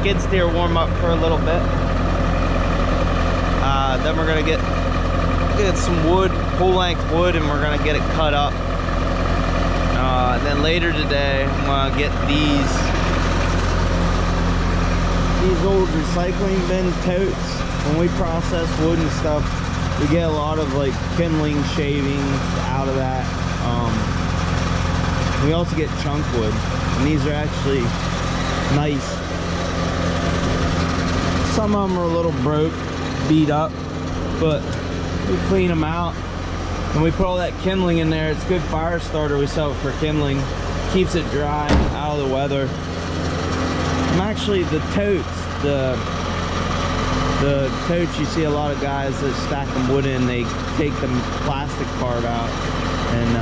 skid steer warm up for a little bit. Then we're gonna get some wood, full length wood, and we're gonna get it cut up. And then later today, I'm gonna get these old recycling bin totes. When we process wood and stuff, we get a lot of like kindling shavings out of that. We also get chunk wood, and these are actually nice. Some of them are a little broke, beat up, but we clean them out and we put all that kindling in there. It's a good fire starter. We sell it for kindling, keeps it dry, out of the weather. And actually the totes, the totes, you see a lot of guys that stack them wood in, they take the plastic part out and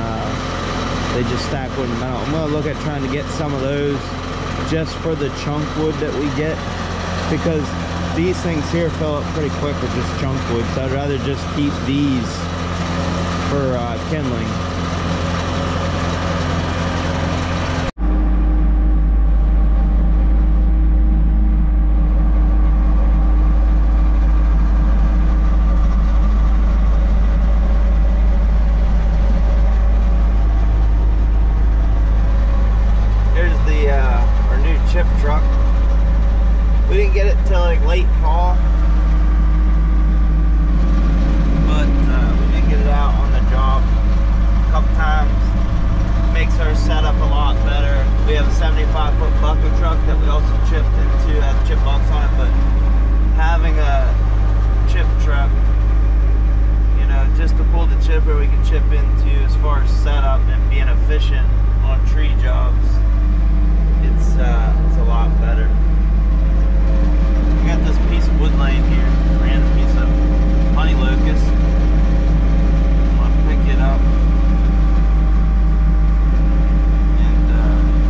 they just stack wood and metal. I'm gonna look at trying to get some of those just for the chunk wood that we get, because these things here fill up pretty quick with just chunk wood, so I'd rather just keep these for kindling. We didn't get it till like late fall, but we did get it out on the job a couple times. Makes our setup a lot better. We have a 75-foot bucket truck that we also chipped into, has chip box on it, but having a chip truck, you know, just to pull the chipper we can chip into as far as setup and being efficient on tree jobs, it's a lot better. We got this piece of wood laying here, random piece of honey locust. I'm gonna pick it up and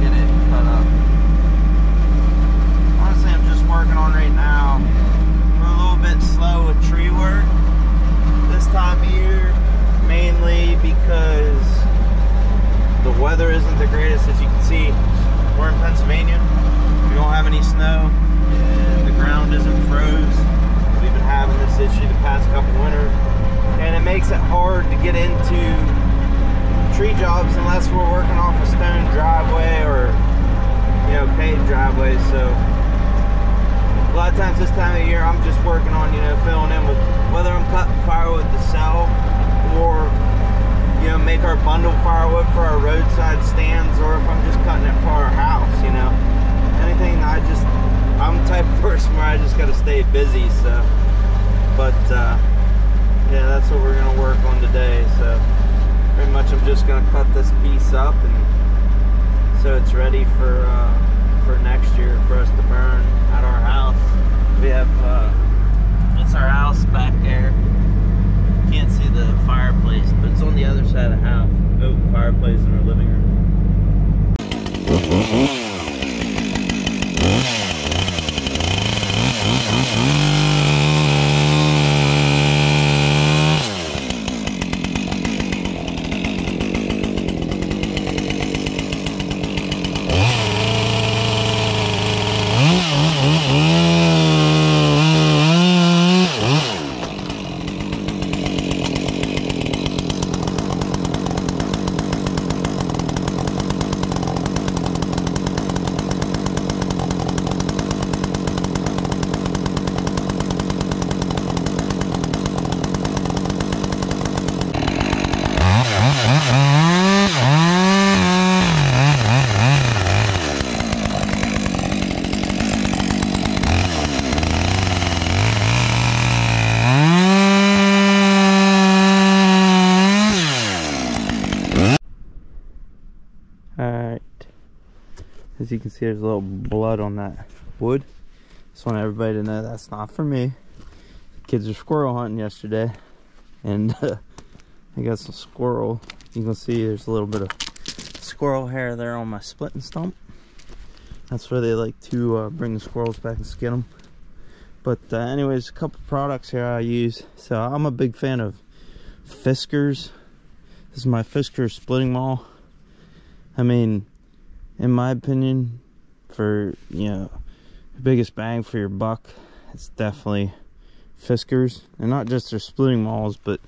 get it cut up. Honestly, I'm just working on right now. We're a little bit slow with tree work this time of year, mainly because the weather isn't the greatest. As you can see, we're in Pennsylvania. We don't have any snow. And the ground isn't froze. We've been having this issue the past couple winters, and it makes it hard to get into tree jobs unless we're working off a stone driveway or, you know, paved driveways. So a lot of times this time of year I'm just working on, you know, filling in with whether I'm cutting firewood to sell or, you know, make our bundle firewood for our roadside stands, or if I'm just cutting it for our house, you know. Anything, I'm the type of person where I just gotta stay busy, so. But yeah, that's what we're gonna work on today. So pretty much I'm just gonna cut this piece up, and so it's ready for next year for us to burn at our house. We have it's our house back there. Can't see the fireplace, but it's on the other side of the house. Open fireplace in our living room. Alright, as you can see, there's a little blood on that wood. Just want everybody to know that's not for me. The kids were squirrel hunting yesterday, and I got some squirrel. You can see there's a little bit of squirrel hair there on my splitting stump. That's where they like to bring the squirrels back and skin them. But anyways, a couple products here I use. So I'm a big fan of Fiskars. This is my Fiskars splitting maul. I mean, in my opinion, for, you know, the biggest bang for your buck, it's definitely Fiskars. And not just their splitting mauls, but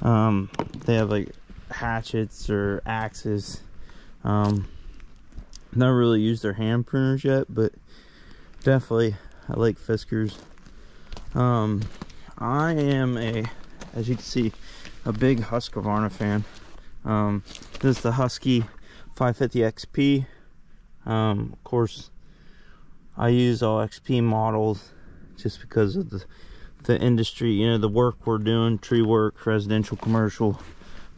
they have like hatchets or axes. Never really used their hand pruners yet, but definitely I like Fiskars. I am as you can see, a big Husqvarna fan. This is the Husky 550 XP. Of course, I use all XP models just because of the industry, you know, the work we're doing, tree work, residential, commercial.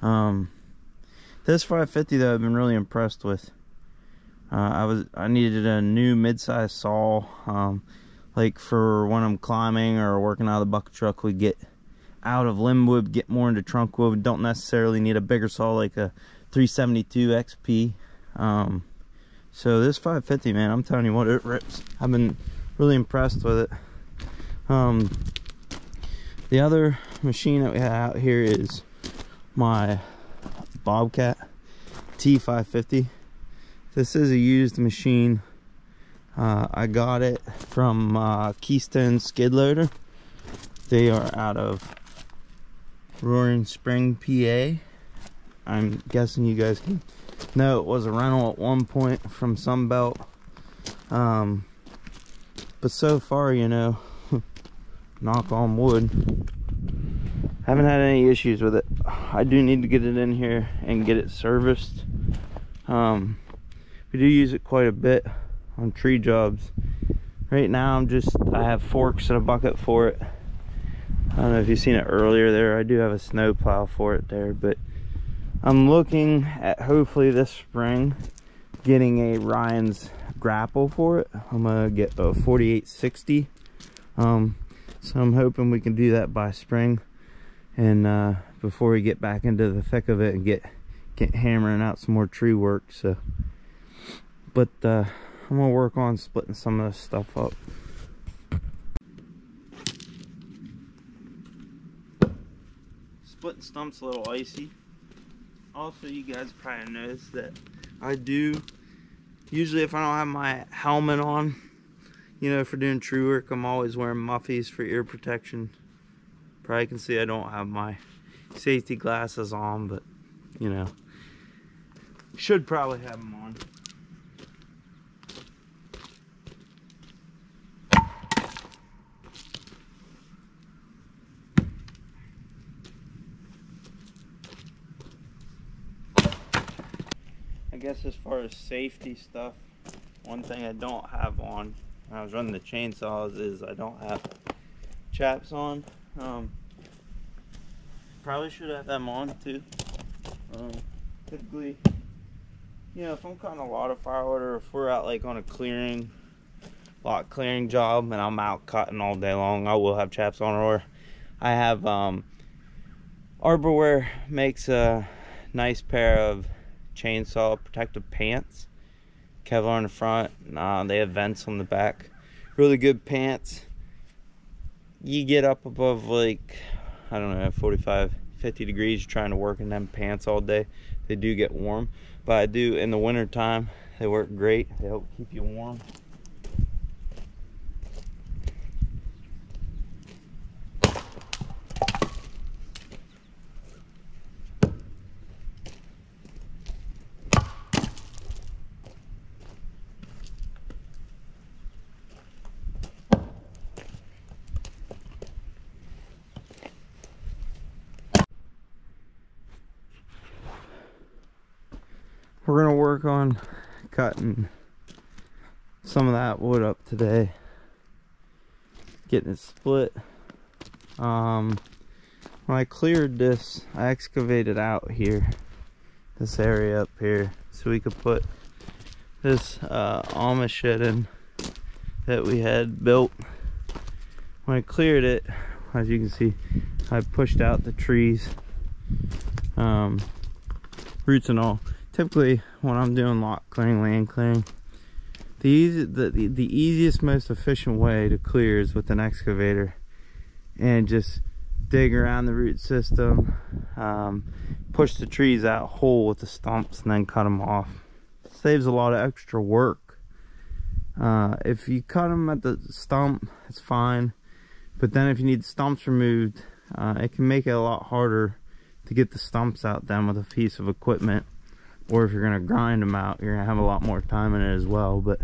This 550 though, I've been really impressed with. I needed a new mid-size saw, like for when I'm climbing or working out of the bucket truck. We get out of limb wood, get more into trunk wood. Don't necessarily need a bigger saw like a 372 XP. So this 550, man, I'm telling you what, it rips. I've been really impressed with it. The other machine that we have out here is my Bobcat T550. This is a used machine. I got it from Keystone Skid Loader. They are out of Roaring Spring, PA. I'm guessing you guys can know it was a rental at one point from Sunbelt. But so far, you know, knock on wood, haven't had any issues with it. I do need to get it in here and get it serviced. We do use it quite a bit on tree jobs. Right now I have forks and a bucket for it. I don't know if you've seen it earlier there. I do have a snow plow for it there, but I'm looking at hopefully this spring getting a Ryan's grapple for it. I'm gonna get a 4860. So I'm hoping we can do that by spring, and before we get back into the thick of it and get hammering out some more tree work. So, but I'm gonna work on splitting some of this stuff up. Splitting stumps a little icy. Also, you guys probably noticed that I do, usually if I don't have my helmet on, you know, for doing tree work, I'm always wearing muffies for ear protection. Probably can see I don't have my safety glasses on, but you know, should probably have them on. I guess as far as safety stuff, one thing I don't have on when I was running the chainsaws is I don't have chaps on. Probably should have them on too. Typically, you know, if I'm cutting a lot of firewood, or if we're out like on a lot clearing job and I'm out cutting all day long, I will have chaps on. Or I have Arborwear makes a nice pair of chainsaw protective pants, Kevlar in the front. They have vents on the back. Really good pants. You get up above like, I don't know, 45, 50 degrees, you're trying to work in them pants all day. They do get warm, but I do in the winter time, they work great. They help keep you warm. We're gonna work on cutting some of that wood up today, getting it split. When I cleared this, I excavated out here, this area up here, so we could put this Amish shed in that we had built. When I cleared it, as you can see, I pushed out the trees, roots and all. Typically, when I'm doing lot clearing, land clearing, the easiest, most efficient way to clear is with an excavator, and just dig around the root system, push the trees out whole with the stumps, and then cut them off. Saves a lot of extra work, If you cut them at the stump, it's fine, but then if you need the stumps removed, it can make it a lot harder to get the stumps out then with a piece of equipment. Or if you're going to grind them out, you're going to have a lot more time in it as well. But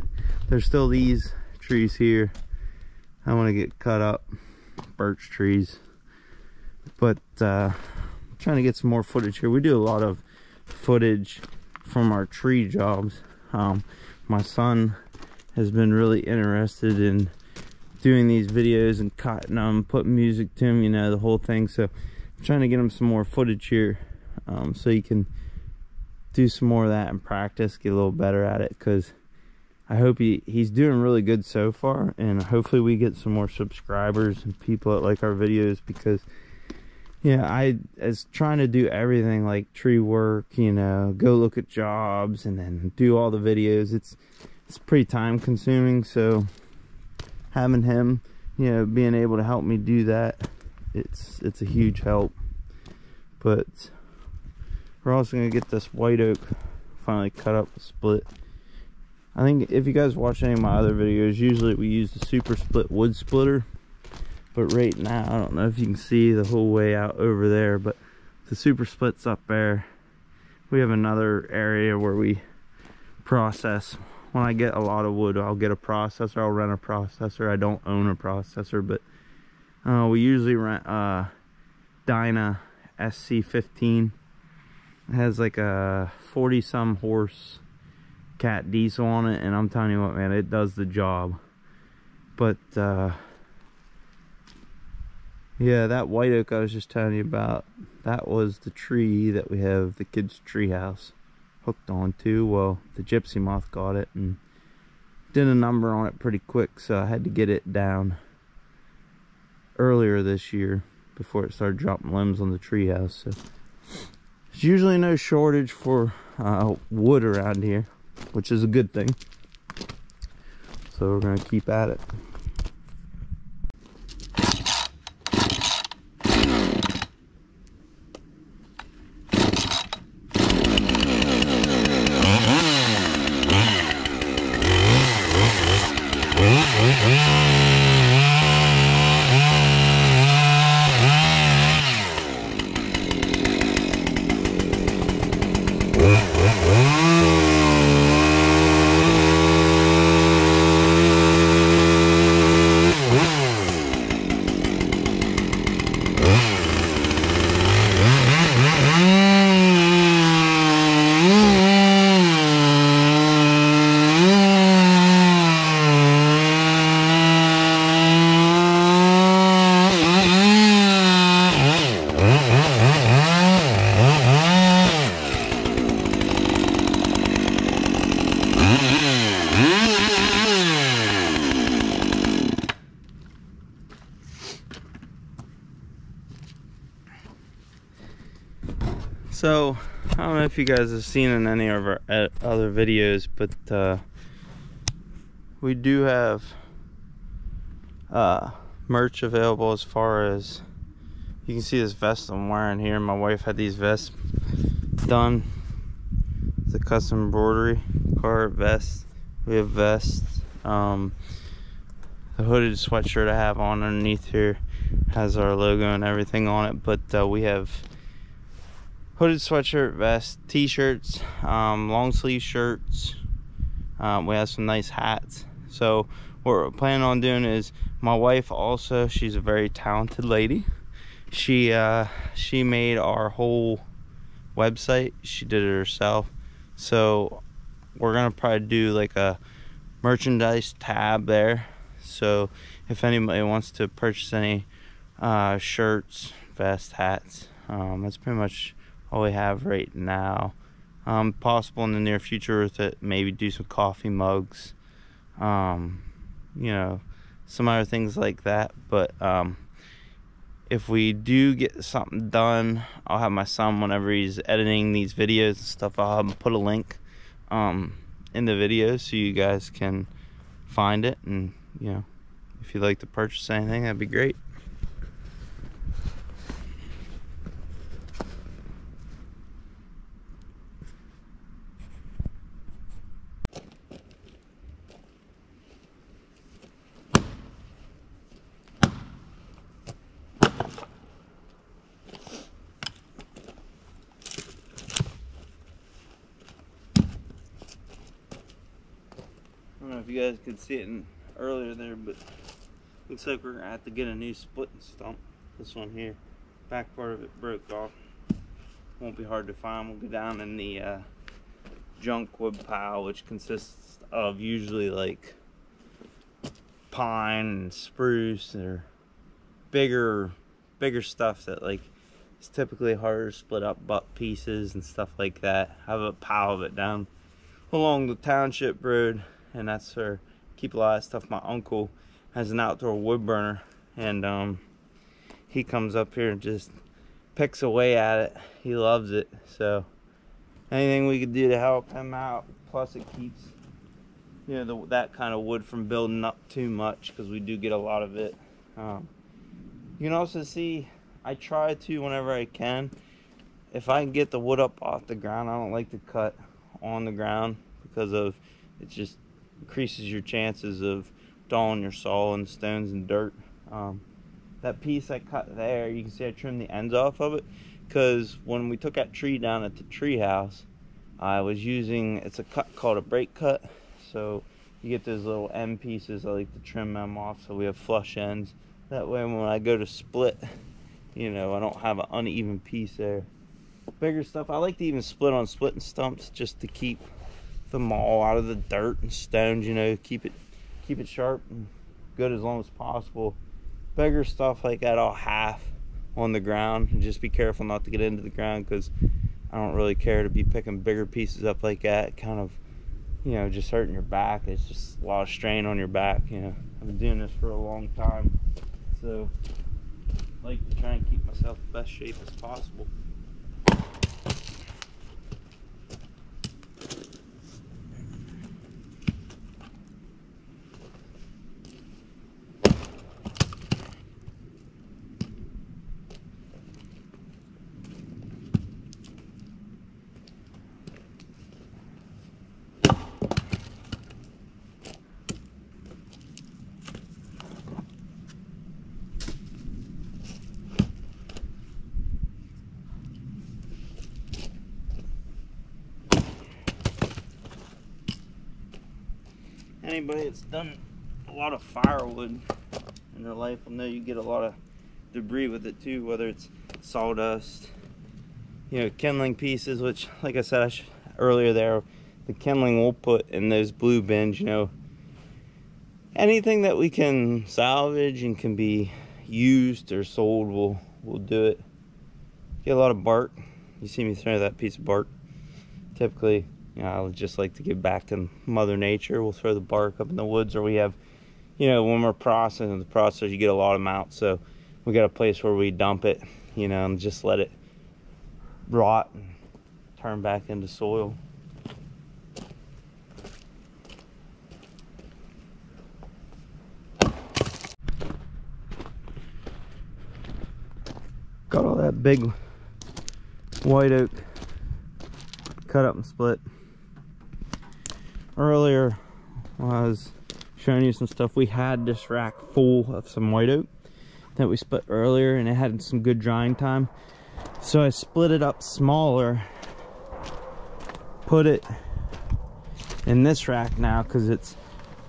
there's still these trees here I want to get cut up, birch trees. But I'm trying to get some more footage here. We do a lot of footage from our tree jobs. My son has been really interested in doing these videos and cutting them, putting music to them, you know, the whole thing. So I'm trying to get him some more footage here, so he can do some more of that and practice, get a little better at it, because I hope he's doing really good so far, and hopefully we get some more subscribers and people that like our videos. Because yeah, I was trying to do everything, like tree work, you know, go look at jobs and then do all the videos. It's pretty time consuming, so having him, you know, being able to help me do that, it's a huge help. But we're also going to get this white oak finally cut up and split. I think if you guys watch any of my other videos, usually we use the super split wood splitter. But right now, I don't know if you can see the whole way out over there, but the super split's up there. We have another area where we process. When I get a lot of wood, I'll get a processor. I'll rent a processor. I don't own a processor, but we usually rent Dyna SC15. It has like a 40-some horse cat diesel on it, and I'm telling you what, man, it does the job. But yeah, that white oak I was just telling you about, that was the tree that we have the kids' tree house hooked onto. Well, the gypsy moth got it and did a number on it pretty quick, so I had to get it down earlier this year before it started dropping limbs on the tree house. So there's usually no shortage for wood around here, which is a good thing. So we're going to keep at it. So I don't know if you guys have seen in any of our other videos, but we do have merch available. As far as you can see, this vest I'm wearing here, my wife had these vests done. It's a custom embroidery card vest. We have vests. The hooded sweatshirt I have on underneath here has our logo and everything on it, but we have hooded sweatshirt, vest, t-shirts, long sleeve shirts. We have some nice hats. So what we're planning on doing is, my wife also, she's a very talented lady. She made our whole website. She did it herself. So we're gonna probably do like a merchandise tab there. So if anybody wants to purchase any shirts, vests, hats, that's pretty much all we have right now. Possible in the near future with it, maybe do some coffee mugs, you know, some other things like that. But if we do get something done, I'll have my son, whenever he's editing these videos and stuff, I'll have him put a link in the video so you guys can find it. And you know, if you'd like to purchase anything, that'd be great. if you guys could see it earlier there, but looks like we're gonna have to get a new splitting stump. This one here, back part of it broke off. Won't be hard to find. We'll go down in the junk wood pile, which consists of usually like pine and spruce, or bigger stuff that like it's typically harder to split up, butt pieces and stuff like that. I have a pile of it down along the township road, and that's where I keep a lot of stuff. My uncle has an outdoor wood burner, and he comes up here and just picks away at it. He loves it. So anything we could do to help him out, plus it keeps, you know, that kind of wood from building up too much, because we do get a lot of it. You can also see, I try to, whenever I can, if I can get the wood up off the ground, I don't like to cut on the ground, because of it just increases your chances of dulling your saw and stones and dirt. That piece I cut there, you can see I trimmed the ends off of it, because when we took that tree down at the tree house, I was using, it's a cut called a break cut, so you get those little end pieces. I like to trim them off so we have flush ends. That way when I go to split, you know, I don't have an uneven piece there. Bigger stuff, I like to even split on splitting stumps just to keep them all out of the dirt and stones, you know, keep it sharp and good as long as possible. Bigger stuff like that, I'll half on the ground, and just be careful not to get into the ground, because I don't really care to be picking bigger pieces up like that. Kind of, you know, just hurting your back. It's just a lot of strain on your back, you know. I've been doing this for a long time, so I like to try and keep myself in the best shape as possible. Anybody that's done a lot of firewood in their life will know you get a lot of debris with it too, whether it's sawdust, you know, kindling pieces, which, like I said earlier there, the kindling we'll put in those blue bins, you know. Anything that we can salvage and can be used or sold, we'll do it. Get a lot of bark. You see me throw that piece of bark. Typically, you know, I would just like to give back to Mother Nature. We'll throw the bark up in the woods, or we have, you know, when we're processing the process, you get a lot of them out. So we got a place where we dump it, you know, and just let it rot and turn back into soil. Got all that big white oak cut up and split. Earlier, when I was showing you some stuff, we had this rack full of some white oak that we split earlier, and it had some good drying time. So I split it up smaller, put it in this rack now because it's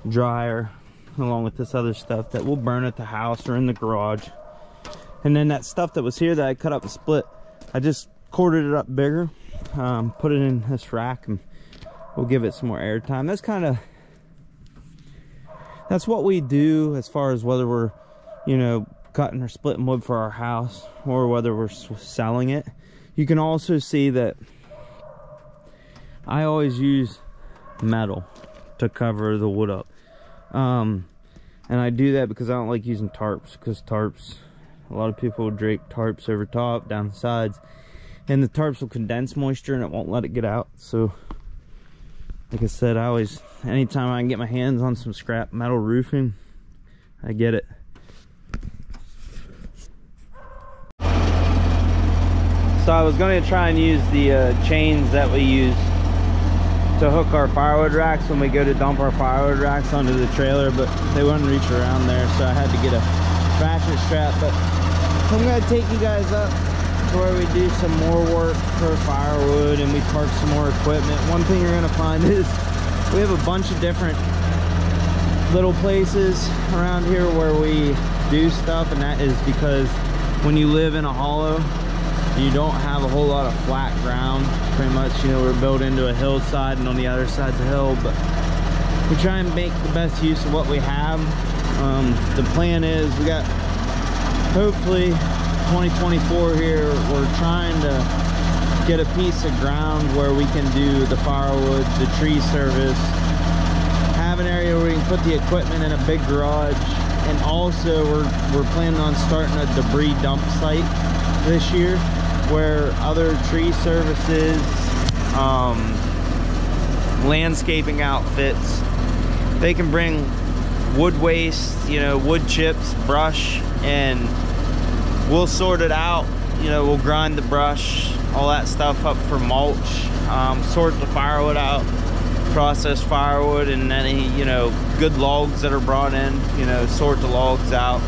drier, along with this other stuff that we'll burn at the house or in the garage. And then that stuff that was here that I cut up and split, I just quartered it up bigger, put it in this rack, and we'll give it some more air time. That's what we do as far as whether we're, you know, cutting or splitting wood for our house, or whether we're selling it. You can also see that I always use metal to cover the wood up, and I do that because I don't like using tarps, because tarps, a lot of people will drape tarps over top, down the sides, and the tarps will condense moisture and it won't let it get out. So like I said, I always, anytime I can get my hands on some scrap metal roofing, I get it. So I was going to try and use the chains that we use to hook our firewood racks when we go to dump our firewood racks onto the trailer, but they wouldn't reach around there, so I had to get a ratchet strap. But I'm going to take you guys up to where we do some more work for firewood and we park some more equipment. One thing you're going to find is we have a bunch of different little places around here where we do stuff, and that is because when you live in a hollow, you don't have a whole lot of flat ground. Pretty much, you know, we're built into a hillside, and on the other side's a hill, but we try and make the best use of what we have. The plan is we got, hopefully 2024 here, we're trying to get a piece of ground where we can do the firewood, the tree service, have an area where we can put the equipment in a big garage, and also we're planning on starting a debris dump site this year where other tree services, landscaping outfits, they can bring wood waste, you know, wood chips, brush, and we'll sort it out. You know, we'll grind the brush, all that stuff up for mulch, sort the firewood out, process firewood, and any, you know, good logs that are brought in, you know, sort the logs out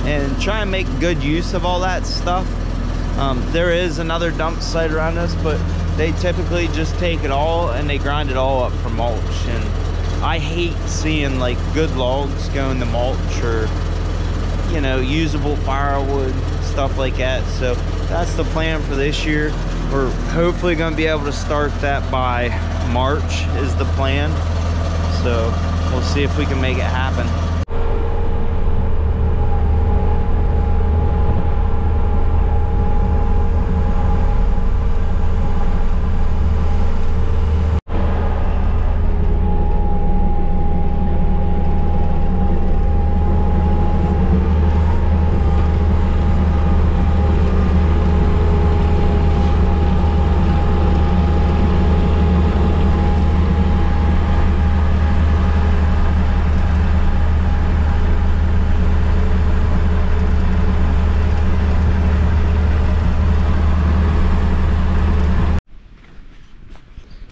and try and make good use of all that stuff. There is another dump site around us, but they typically just take it all and they grind it all up for mulch. And I hate seeing like good logs go in the mulch, or, you know, usable firewood, stuff like that. So that's the plan for this year. We're hopefully going to be able to start that by March is the plan. So we'll see if we can make it happen.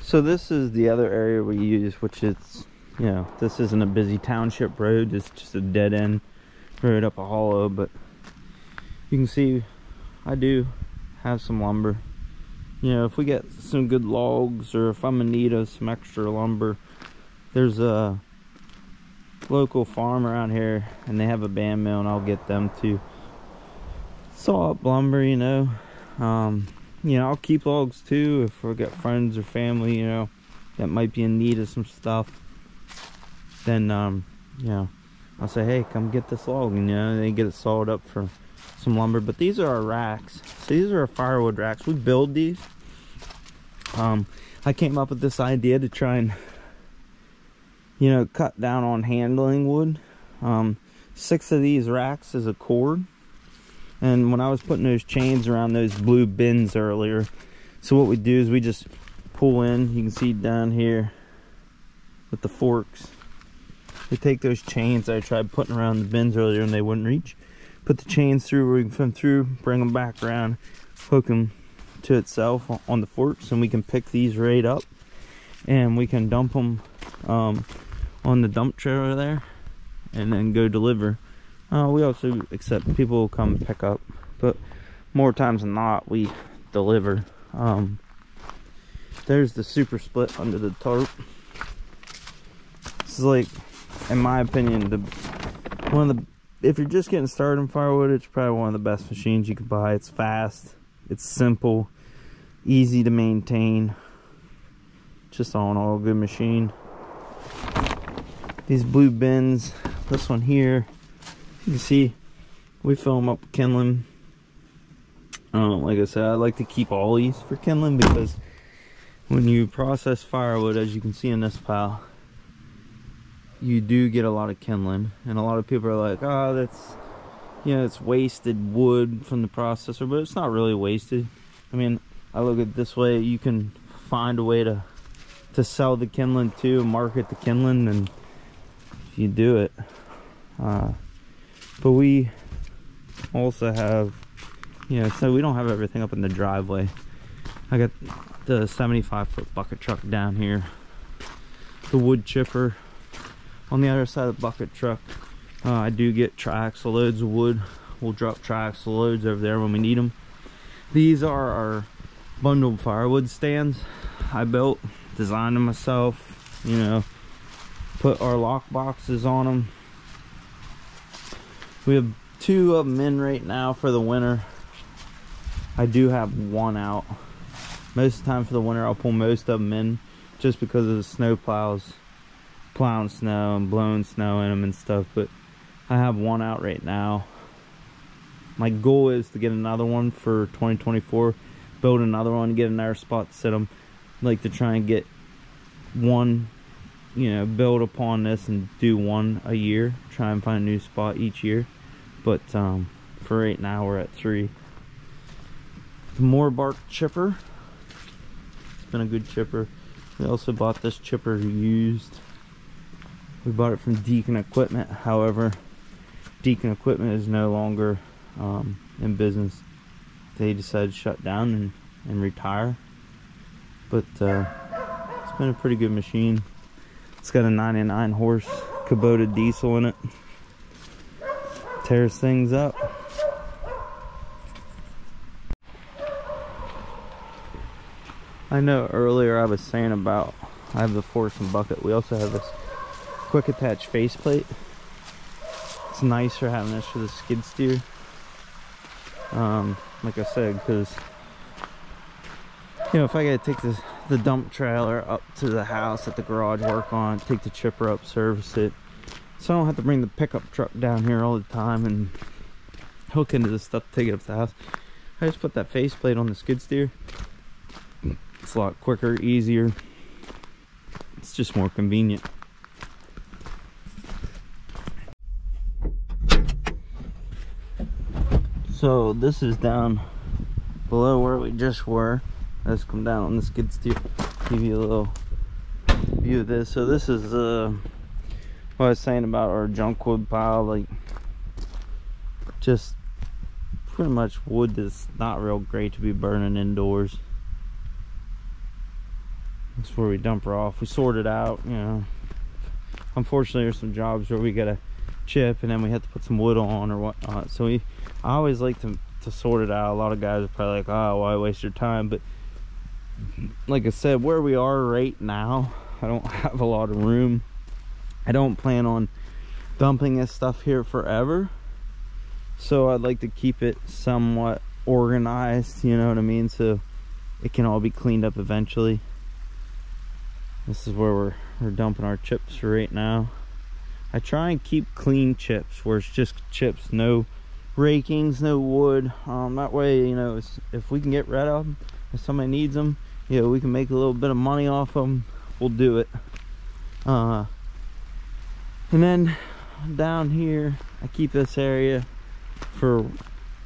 So this is the other area we use, which is, you know, this isn't a busy township road, it's just a dead end road up a hollow, but you can see I do have some lumber. You know, if we get some good logs, or if I'm in need of some extra lumber, there's a local farm around here and they have a band mill, and I'll get them to saw up lumber, you know. You know, I'll keep logs too if we've got friends or family, you know, that might be in need of some stuff. Then, you know, I'll say, hey, come get this log, and, you know, they get it sawed up for some lumber. But these are our racks. So these are our firewood racks. We build these. I came up with this idea to try and, you know, cut down on handling wood. 6 of these racks is a cord. And when I was putting those chains around those blue bins earlier, so what we do is we just pull in. You can see down here with the forks, we take those chains that I tried putting around the bins earlier and they wouldn't reach, put the chains through where we can fit them through, bring them back around, hook them to itself on the forks, and we can pick these right up and we can dump them on the dump trailer there and then go deliver. We also accept people who come pick up, but more times than not we deliver. There's the super split under the tarp. This is, like, in my opinion, if you're just getting started in firewood, it's probably one of the best machines you can buy. It's fast, it's simple, easy to maintain, just all in all a good machine. These blue bins, this one here, you can see we fill them up with kindling. Like I said, I like to keep all these for kindling, because when you process firewood, as you can see in this pile, you do get a lot of kindling, and a lot of people are like, oh, that's, you know, it's wasted wood from the processor, but it's not really wasted. I mean, I look at it this way, you can find a way to sell the kindling too, market the kindling, and you do it. But we also have, you know, so we don't have everything up in the driveway. I got the 75-foot bucket truck down here, the wood chipper on the other side of the bucket truck. I do get triaxle loads of wood. We'll drop triaxle loads over there when we need them. These are our bundled firewood stands I built, designed them myself, you know. put our lock boxes on them. We have 2 of them in right now for the winter. I do have 1 out. Most of the time for the winter I'll pull most of them in, just because of the snow plows plowing snow and blowing snow in them and stuff. But I have 1 out right now. My goal is to get another one for 2024, build another one, get another spot to sit them. I'd like to try and get 1, you know, build upon this and do 1 a year, try and find a new spot each year. But for right now we're at 3. The more bark chipper, it's been a good chipper. We also bought this chipper used. We bought it from Deacon Equipment. However, Deacon Equipment is no longer in business. They decided to shut down and retire. But it's been a pretty good machine. It's got a 99 horse Kubota diesel in it. Tears things up. I know earlier I was saying about I have the force and bucket. We also have this quick attach faceplate. It's nicer having this for the skid steer. Like I said, because you know, if I gotta take the dump trailer up to the house at the garage, work on it, take the chipper up, service it, so I don't have to bring the pickup truck down here all the time and hook into this stuff to take it up to the house. I just put that faceplate on the skid steer. It's a lot quicker, easier. It's just more convenient. So this is down below where we just were. Let's come down on the skid steer, give you a little view of this. So this is what I was saying about our junk wood pile, like just pretty much wood that's not real great to be burning indoors. That's where we dump her off. We sort it out, you know. Unfortunately, there's some jobs where we gotta chip and then we have to put some wood on or whatnot. So I always like to sort it out. A lot of guys are probably like, oh, why waste your time? But like I said, where we are right now, I don't have a lot of room. I don't plan on dumping this stuff here forever. So I'd like to keep it somewhat organized, you know what I mean? So it can all be cleaned up eventually. This is where we're dumping our chips right now. I try and keep clean chips where it's just chips, no rakings, no wood. That way, you know, if we can get rid of them, if somebody needs them, you know, we can make a little bit of money off them, we'll do it. And then down here, I keep this area for,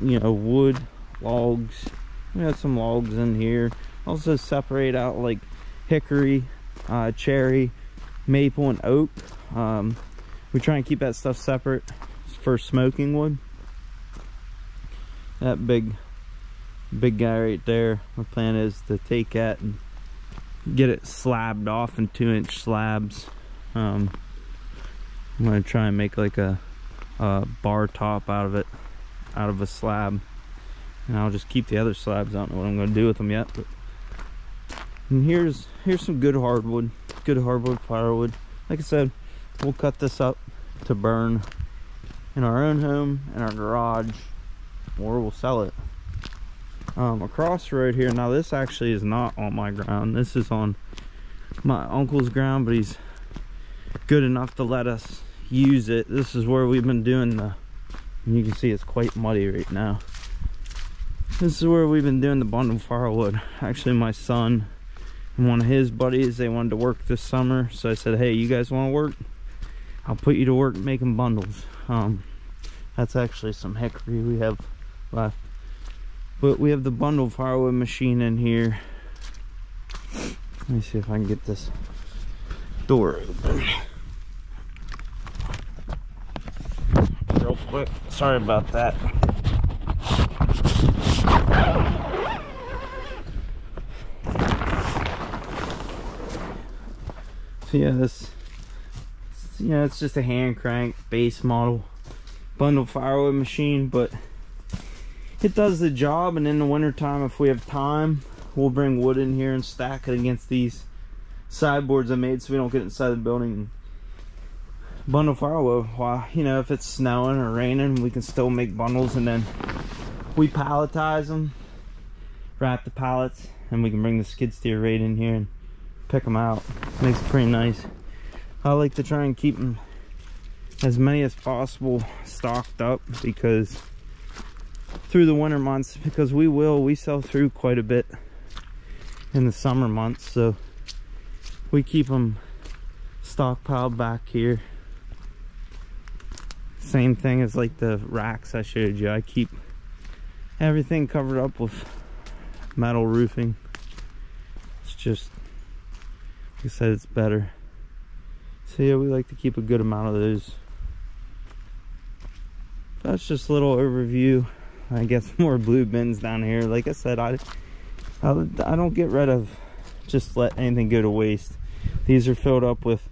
you know, wood, logs. We have some logs in here. Also separate out like hickory, cherry, maple, and oak. We try and keep that stuff separate for smoking wood. That big guy right there, my plan is to take that and get it slabbed off in 2-inch slabs. I'm gonna try and make like a bar top out of it, out of a slab, and I'll just keep the other slabs. I don't know what I'm gonna do with them yet, but and here's some good hardwood firewood. Like I said, we'll cut this up to burn in our own home, in our garage, or we'll sell it. Across the road here, now this actually is not on my ground, this is on my uncle's ground, but he's good enough to let us use it. This is where we've been doing and you can see it's quite muddy right now. This is where we've been doing the bundle firewood. Actually, my son and one of his buddies, they wanted to work this summer, so I said, hey, you guys want to work? I'll put you to work making bundles. That's actually some hickory we have left, but we have the bundle firewood machine in here. Let me see if I can get this door open real quick. Sorry about that. So yeah, this, you know, it's just a hand crank base model bundle firewood machine, but it does the job. And in the winter time, if we have time, we'll bring wood in here and stack it against these sideboards I made so we don't get inside the building and bundle firewood. While, you know, if it's snowing or raining, we can still make bundles, and then we palletize them, wrap the pallets, and we can bring the skid steer right in here and pick them out. Makes it pretty nice. I like to try and keep them as many as possible stocked up, because through the winter months, because we sell through quite a bit in the summer months, so we keep them stockpiled back here. Same thing as like the racks I showed you. I keep everything covered up with metal roofing. It's just, like I said, it's better. So yeah, we like to keep a good amount of those. That's just a little overview. I guess more blue bins down here. Like I said, I don't get rid of, just let anything go to waste. These are filled up with,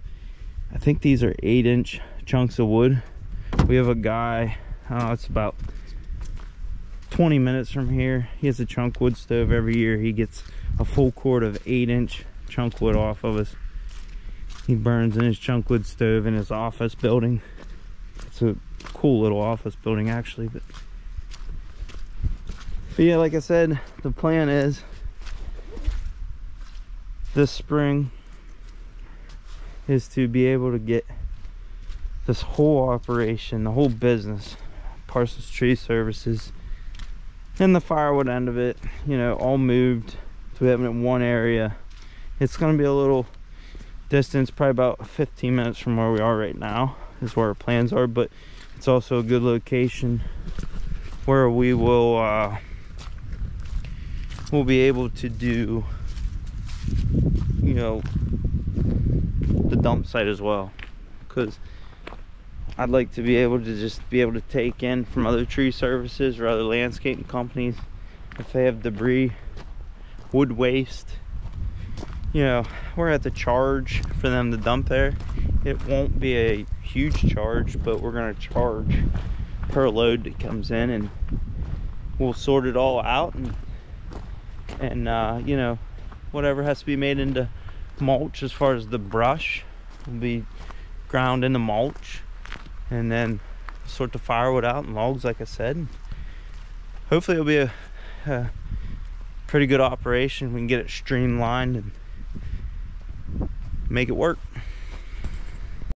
I think these are 8-inch chunks of wood. We have a guy, it's about 20 minutes from here. He has a chunk wood stove. Every year he gets a full cord of 8-inch chunk wood off of us. He burns in his chunk wood stove in his office building. It's a cool little office building actually, but yeah, like I said, the plan is this spring is to be able to get this whole operation, the whole business, Parsons Tree Services, and the firewood end of it, you know, all moved. So we have it in one area. It's going to be a little distance, probably about 15 minutes from where we are right now is where our plans are, but it's also a good location where we will we'll be able to do, you know, the dump site as well, because I'd like to be able to just be able to take in from other tree services or other landscaping companies if they have debris, wood waste. You know, we're at the charge for them to dump there. It won't be a huge charge, but we're going to charge per load that comes in, and we'll sort it all out, and you know, whatever has to be made into mulch as far as the brush will be ground into mulch, and then sort the firewood out and logs, like I said. And hopefully it'll be a pretty good operation. We can get it streamlined and make it work.